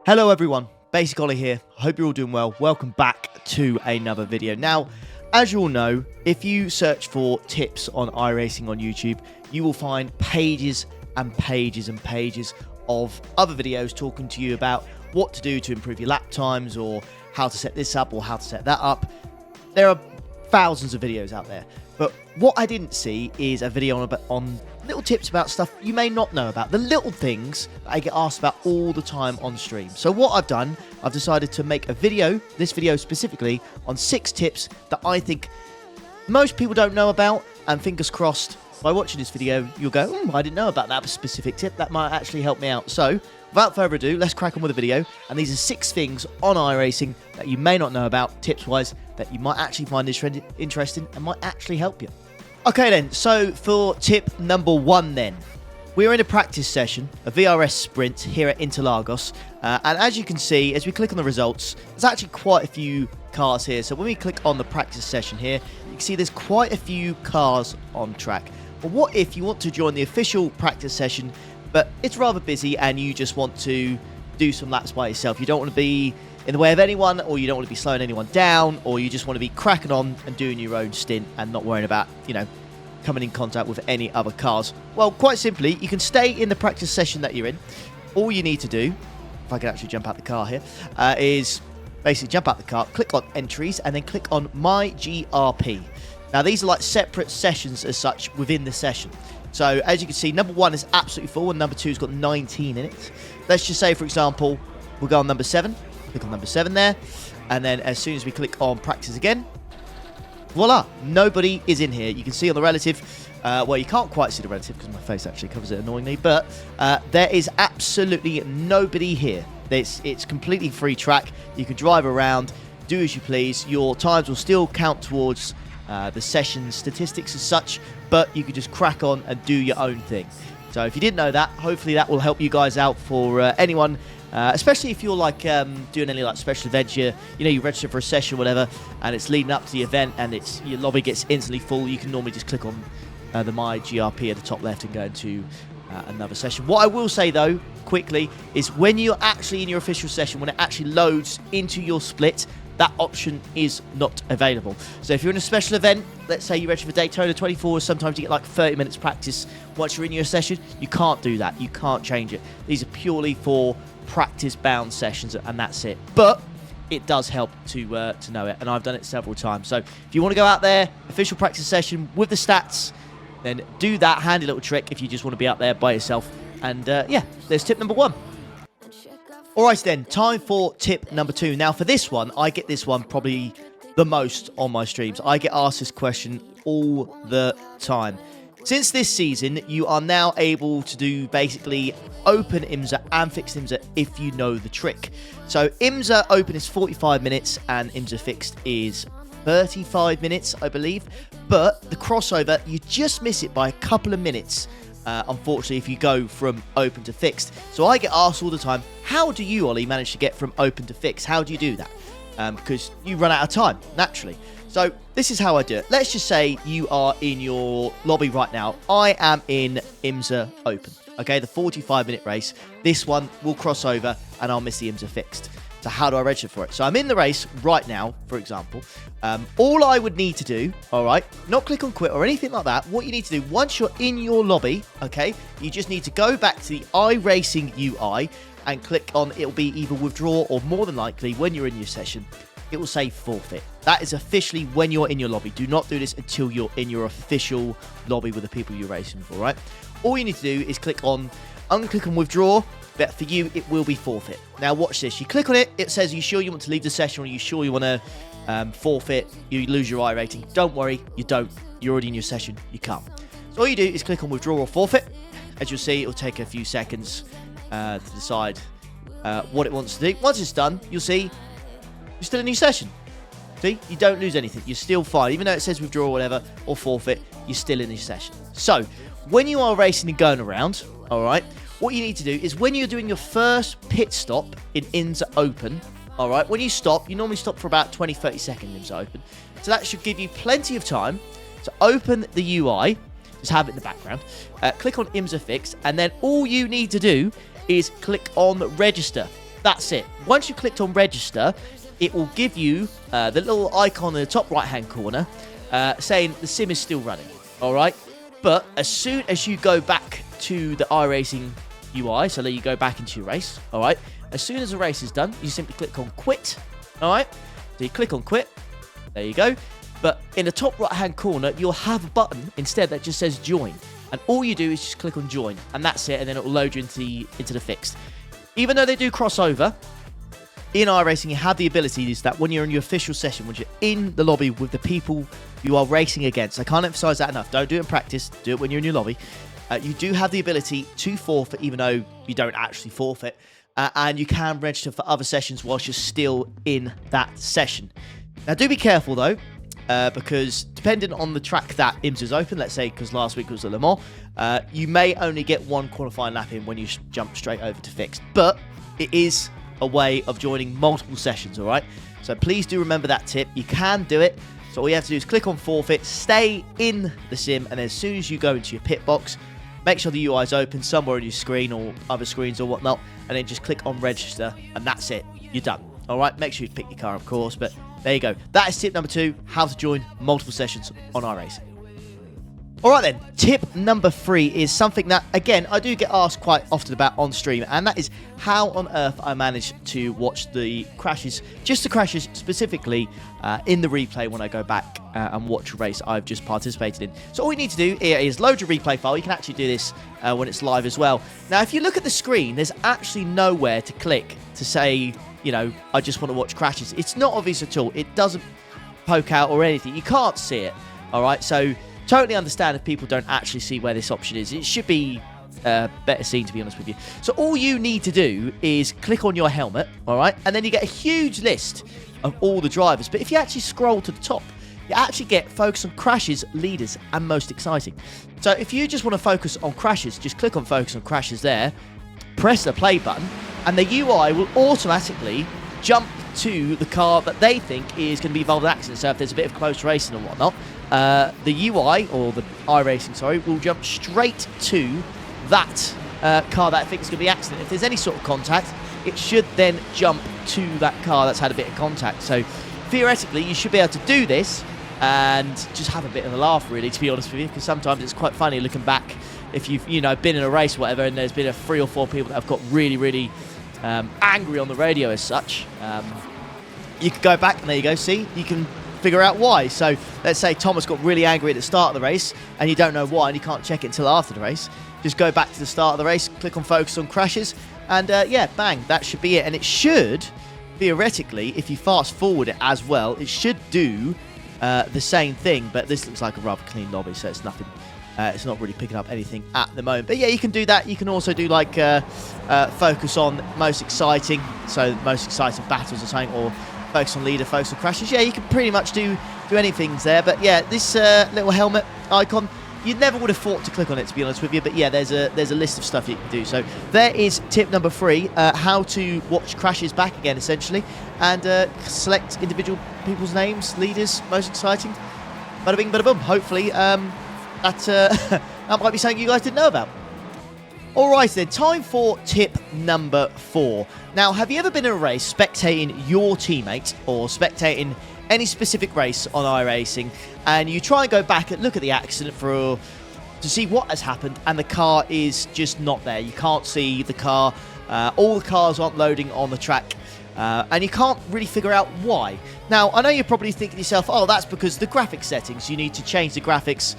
Hello everyone, Basic Ollie here. I hope you're all doing well. Welcome back to another video. Now, as you all know, if you search for tips on iRacing on YouTube, you will find pages and pages and pages of other videos talking to you about what to do to improve your lap times, or how to set this up or how to set that up. There are thousands of videos out there, but what I didn't see is a video on little tips about stuff you may not know about, the little things that I get asked about all the time on stream. So what I've done, I've decided to make a video, this video specifically, on 6 tips that I think most people don't know about, and fingers crossed, by watching this video, you'll go, I didn't know about that specific tip, that might actually help me out. So, without further ado, let's crack on with the video, and these are 6 things on iRacing that you may not know about, tips-wise, that you might actually find interesting and might actually help you. Okay then, so for tip number 1 then, we're in a practice session, a VRS sprint here at Interlagos, and as you can see, as we click on the results, there's actually quite a few cars here. So when we click on the practice session here, you can see there's quite a few cars on track. But what if you want to join the official practice session, but it's rather busy and you just want to do some laps by yourself? You don't want to be in the way of anyone, or you don't want to be slowing anyone down, or you just want to be cracking on and doing your own stint and not worrying about, coming in contact with any other cars. Well, quite simply, you can stay in the practice session that you're in. All you need to do, if I can actually jump out the car here, is basically jump out the car, click on entries, and then click on My GRP. Now, these are like separate sessions as such within the session. So, as you can see, number 1 is absolutely full, and number 2's got 19 in it. Let's just say, for example, we'll go on number 7. Click on number 7 there, and then as soon as we click on practice again, voila, nobody is in here. You can see on the relative, well, you can't quite see the relative because my face actually covers it annoyingly, but there is absolutely nobody here. It's completely free track. You can drive around, do as you please. Your times will still count towards the session statistics as such, but you can just crack on and do your own thing. So if you didn't know that, hopefully that will help you guys out for anyone, especially if you're like doing any like special events. You register for a session or whatever, and it's leading up to the event, and your lobby gets instantly full. You can normally just click on the My GRP at the top left and go into another session. What I will say though, quickly, is when you're actually in your official session, when it actually loads into your split, that option is not available. So if you're in a special event, let's say you register for Daytona 24, sometimes you get like 30 minutes practice once you're in your session. You can't do that. You can't change it. These are purely for practice-bound sessions, and that's it. But it does help to know it, and I've done it several times. So if you want to go out there, official practice session with the stats, then do that handy little trick if you just want to be out there by yourself. And yeah, there's tip number 1. Alright then, time for tip number 2. Now for this one, I get this one probably the most on my streams. I get asked this question all the time. Since this season, you are now able to do basically open IMSA and fixed IMSA if you know the trick. So IMSA open is 45 minutes and IMSA fixed is 35 minutes, I believe. But the crossover, you just miss it by a couple of minutes. Unfortunately, if you go from open to fixed. So I get asked all the time, how do you, Ollie, manage to get from open to fixed? How do you do that? Because you run out of time, naturally. So this is how I do it. Let's just say you are in your lobby right now. I am in IMSA open, okay, the 45-minute race. This one will cross over and I'll miss the IMSA fixed. So how do I register for it? So I'm in the race right now, for example. All I would need to do, all right, not click on quit or anything like that. What you need to do, once you're in your lobby, okay, you just need to go back to the iRacing UI and click on, it'll be either withdraw or more than likely, when you're in your session, it will say forfeit. That is officially when you're in your lobby. Do not do this until you're in your official lobby with the people you're racing for, right? All you need to do is click on, unclick on withdraw, but for you, it will be forfeit. Now watch this. You click on it, it says, are you sure you want to leave the session, or are you sure you want to forfeit, you lose your rating? Don't worry, you don't. You're already in your session, you can't. So all you do is click on withdraw or forfeit. As you'll see, it'll take a few seconds to decide what it wants to do. Once it's done, you'll see you're still in your session. See, you don't lose anything. You're still fine. Even though it says withdraw or whatever, or forfeit, you're still in your session. So, when you are racing and going around, all right, what you need to do is when you're doing your first pit stop in IMSA Open, all right, when you stop, you normally stop for about 20-30 seconds in IMSA Open. So that should give you plenty of time to open the UI, just have it in the background, click on IMSA Fix, and then all you need to do is click on register. that's it. Once you've clicked on register, it will give you the little icon in the top right-hand corner saying the sim is still running, all right? But as soon as you go back to the iRacing UI, so that you go back into your race, all right? As soon as the race is done, you simply click on quit, all right? So you click on quit, there you go. But in the top right-hand corner, you'll have a button instead that just says join. And all you do is just click on join, and that's it, and then it will load you into the fixed. Even though they do cross over, in iRacing, you have the ability is that when you're in your official session, when you're in the lobby with the people you are racing against, I can't emphasize that enough. Don't do it in practice. Do it when you're in your lobby. You do have the ability to forfeit, even though you don't actually forfeit. And you can register for other sessions whilst you're still in that session. Now, do be careful, though, because depending on the track that IMSA's open, let's say because last week was the Le Mans, you may only get one qualifying lap in when you jump straight over to fixed. But it is a way of joining multiple sessions, all right? So please do remember that tip. You can do it. So all you have to do is click on forfeit, stay in the sim, and then as soon as you go into your pit box, make sure the UI is open somewhere on your screen or other screens or whatnot, and then just click on register, and that's it. You're done. All right? Make sure you pick your car, of course, but there you go. That is tip number 2, how to join multiple sessions on iRacing. All right then, tip number 3 is something that, again, I do get asked quite often about on stream, and that is how on earth I manage to watch the crashes, just the crashes specifically, in the replay when I go back and watch a race I've just participated in. So all you need to do here is load your replay file. You can actually do this when it's live as well. Now, if you look at the screen, there's actually nowhere to click to say, you know, I just want to watch crashes. It's not obvious at all. It doesn't poke out or anything. You can't see it, all right? So totally understand if people don't actually see where this option is. It should be better seen, to be honest with you. So all you need to do is click on your helmet, all right? And then you get a huge list of all the drivers. But if you actually scroll to the top, you actually get focus on crashes, leaders, and most exciting. So if you just want to focus on crashes, just click on focus on crashes there, press the play button, and the UI will automatically jump to the car that they think is going to be involved in accident. So if there's a bit of close racing and whatnot, the UI, or the iRacing, sorry, will jump straight to that car that I think is going to be accident. If there's any sort of contact, it should then jump to that car that's had a bit of contact. So theoretically, you should be able to do this and just have a bit of a laugh, really, to be honest with you, because sometimes it's quite funny looking back if you've, you know, been in a race or whatever, and there's been 3 or 4 people that have got really, really angry on the radio as such. You can go back and there you go, see, you can figure out why. So let's say Thomas got really angry at the start of the race and you don't know why and you can't check it until after the race. Just go back to the start of the race, click on focus on crashes, and yeah, bang, that should be it. And it should, theoretically, if you fast forward it as well, it should do the same thing, but this looks like a rather clean lobby, so it's nothing. It's not really picking up anything at the moment. But yeah, you can do that. You can also do like focus on most exciting, so most exciting battles or something, or focus on leader, focus on crashes. Yeah, you can pretty much do anything there. But yeah, this little helmet icon, you never would have thought to click on it, to be honest with you. But yeah, there's a list of stuff you can do. So there is tip number 3, how to watch crashes back again, essentially, and select individual people's names, leaders, most exciting. Bada bing, bada boom. Hopefully, that might be something you guys didn't know about. Alright then, time for tip number 4. Now, have you ever been in a race spectating your teammate or spectating any specific race on iRacing, and you try and go back and look at the accident to see what has happened, and the car is just not there? You can't see the car, all the cars aren't loading on the track, and you can't really figure out why. Now, I know you're probably thinking to yourself, oh, that's because the graphics settings. You need to change the graphics,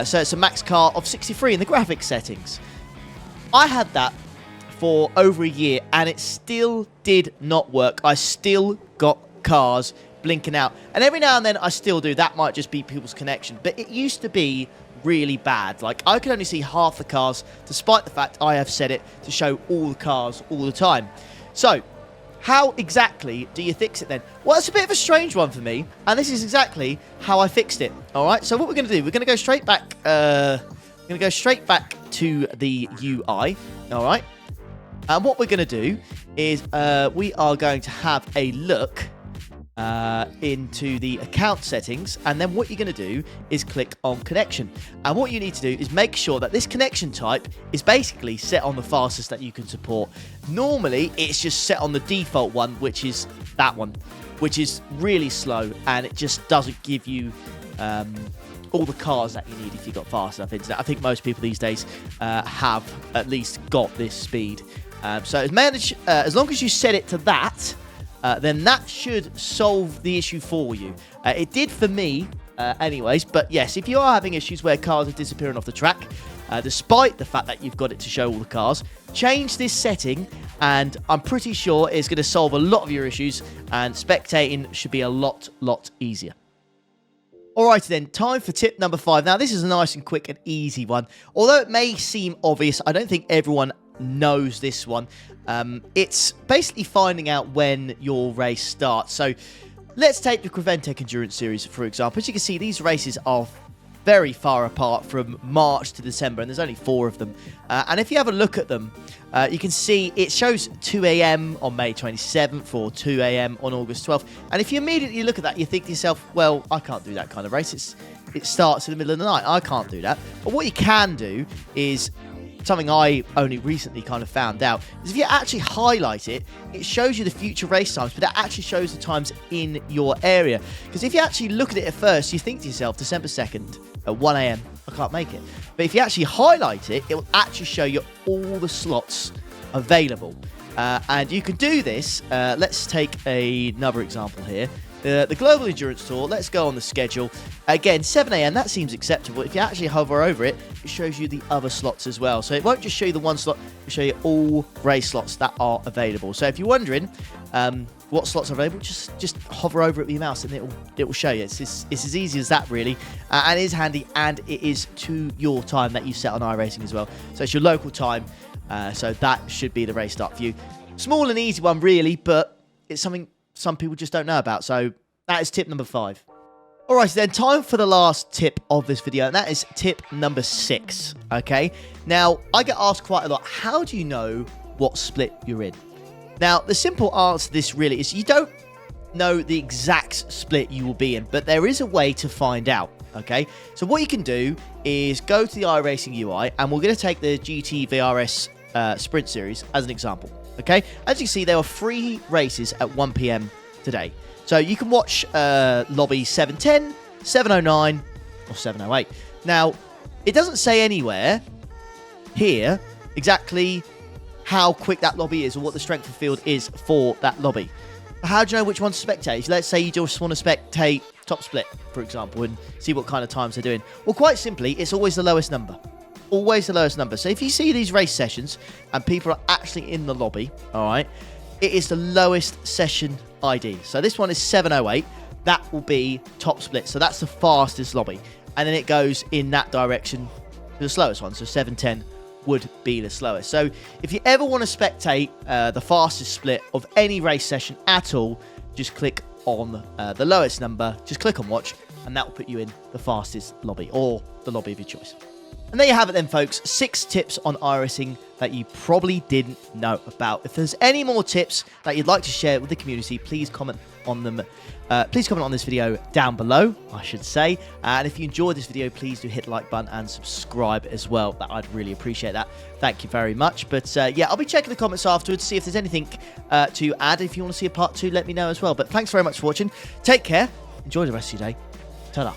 so it's a max car of 63 in the graphics settings. I had that for over a year, and it still did not work. I still got cars blinking out, and every now and then I still do. That might just be people's connection, but it used to be really bad. Like, I could only see half the cars, despite the fact I have set it to show all the cars all the time. So how exactly do you fix it then? Well, it's a bit of a strange one for me, and this is exactly how I fixed it. All right, so what we're going to do, we're going to go straight back. We're going to go straight back to the UI. All right, and what we're going to do is we are going to have a look into the account settings, and then what you're going to do is click on connection. And what you need to do is make sure that this connection type is basically set on the fastest that you can support. Normally it's just set on the default one, which is that one, which is really slow, and it just doesn't give you all the cars that you need if you've got fast enough internet. I think most people these days have at least got this speed. So as long as you set it to that, then that should solve the issue for you. It did for me, anyways. But yes, if you are having issues where cars are disappearing off the track, despite the fact that you've got it to show all the cars, change this setting, and I'm pretty sure it's going to solve a lot of your issues, and spectating should be a lot easier. Alrighty then, time for tip number 5. Now, this is a nice and quick and easy one. Although it may seem obvious, I don't think everyone knows this one. It's basically finding out when your race starts. So let's take the Creventek Endurance Series, for example. As you can see, these races are very far apart from March to December, and there's only 4 of them. And if you have a look at them, you can see it shows 2 a.m. on May 27th or 2 a.m. on August 12th. And if you immediately look at that, you think to yourself, well, I can't do that kind of race. It starts in the middle of the night. I can't do that. But what you can do is something I only recently kind of found out, is if you actually highlight it, it shows you the future race times, but it actually shows the times in your area. Because if you actually look at it at first, you think to yourself, December 2nd at 1 a.m, I can't make it. But if you actually highlight it, it will actually show you all the slots available. And you can do this. Let's take another example here. The Global Endurance Tour, let's go on the schedule. Again, 7 a.m, that seems acceptable. If you actually hover over it, it shows you the other slots as well. So it won't just show you the one slot, it'll show you all race slots that are available. So if you're wondering what slots are available, just hover over it with your mouse and it will show you. It's as easy as that, really. And it is handy, and it is to your time that you set on iRacing as well. So it's your local time. So that should be the race start for you. Small and easy one, really, but it's something some people just don't know about. So that is tip number 5. Alright, then time for the last tip of this video, and that is tip number 6. Okay, now I get asked quite a lot, how do you know what split you're in? Now the simple answer to this really is you don't know the exact split you will be in, but there is a way to find out. Okay, so what you can do is go to the iRacing UI, and we're going to take the GT VRS Sprint Series as an example. Okay, as you can see, there were 3 races at 1 p.m. today. So you can watch lobby 710, 709, or 708. Now, it doesn't say anywhere here exactly how quick that lobby is or what the strength of field is for that lobby. How do you know which one to spectate? So let's say you just want to spectate top split, for example, and see what kind of times they're doing. Well, quite simply, it's always the lowest number. Always the lowest number. So if you see these race sessions and people are actually in the lobby, all right, it is the lowest session ID. So this one is 708. That will be top split. So that's the fastest lobby. And then it goes in that direction to the slowest one. So 710 would be the slowest. So if you ever want to spectate the fastest split of any race session at all, just click on the lowest number. Just click on watch, and that will put you in the fastest lobby, or the lobby of your choice. And there you have it then, folks. 6 tips on iRacing that you probably didn't know about. If there's any more tips that you'd like to share with the community, please comment on them. Please comment on this video down below, I should say. And if you enjoyed this video, please do hit the like button and subscribe as well. I'd really appreciate that. Thank you very much. But yeah, I'll be checking the comments afterwards to see if there's anything to add. If you want to see a part 2, let me know as well. But thanks very much for watching. Take care. Enjoy the rest of your day. Ta-da.